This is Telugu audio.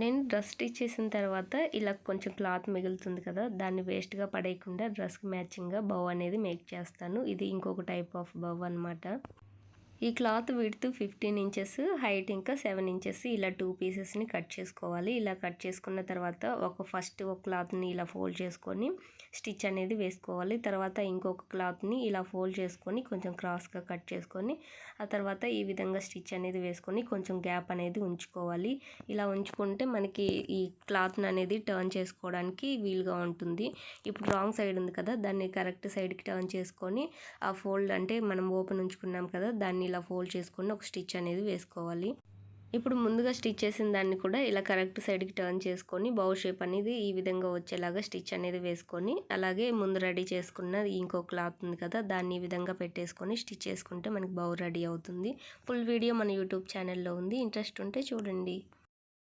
నేను డ్రెస్ స్టిచ్ చేసిన తర్వాత ఇలా కొంచెం క్లాత్ మిగులుతుంది కదా, దాన్ని వేస్ట్గా పడేయకుండా డ్రెస్కి మ్యాచింగ్గా బౌ అనేది మేక్ చేస్తాను. ఇది ఇంకొక టైప్ ఆఫ్ బౌ అనమాట. ఈ క్లాత్ విడ్త్ 15 ఇంచెస్, హైట్ ఇంకా 7 ఇంచెస్ ఇలా 2 పీసెస్ని కట్ చేసుకోవాలి. ఇలా కట్ చేసుకున్న తర్వాత ఫస్ట్ ఒక క్లాత్ని ఇలా ఫోల్డ్ చేసుకొని స్టిచ్ అనేది వేసుకోవాలి. తర్వాత ఇంకొక క్లాత్ని ఇలా ఫోల్డ్ చేసుకొని కొంచెం క్రాస్గా కట్ చేసుకొని ఆ తర్వాత ఈ విధంగా స్టిచ్ అనేది వేసుకొని కొంచెం గ్యాప్ అనేది ఉంచుకోవాలి. ఇలా ఉంచుకుంటే మనకి ఈ క్లాత్ని అనేది టర్న్ చేసుకోవడానికి వీలుగా ఉంటుంది. ఇప్పుడు రాంగ్ సైడ్ ఉంది కదా, దాన్ని కరెక్ట్ సైడ్కి టర్న్ చేసుకొని ఆ ఫోల్డ్ అంటే మనం ఓపెన్ ఉంచుకున్నాం కదా, దాన్ని ఇలా ఫోల్డ్ చేసుకొని ఒక స్టిచ్ అనేది వేసుకోవాలి. ఇప్పుడు ముందుగా స్టిచ్ చేసిన దాన్ని కూడా ఇలా కరెక్ట్ సైడ్కి టర్న్ చేసుకొని బౌ షేప్ అనేది ఈ విధంగా వచ్చేలాగా స్టిచ్ అనేది వేసుకొని, అలాగే ముందు రెడీ చేసుకున్న ఇంకో క్లాత్ ఉంది కదా, దాన్ని ఈ విధంగా పెట్టేసుకొని స్టిచ్ చేసుకుంటే మనకి బౌ రెడీ అవుతుంది. ఫుల్ వీడియో మన యూట్యూబ్ ఛానల్లో ఉంది, ఇంట్రెస్ట్ ఉంటే చూడండి.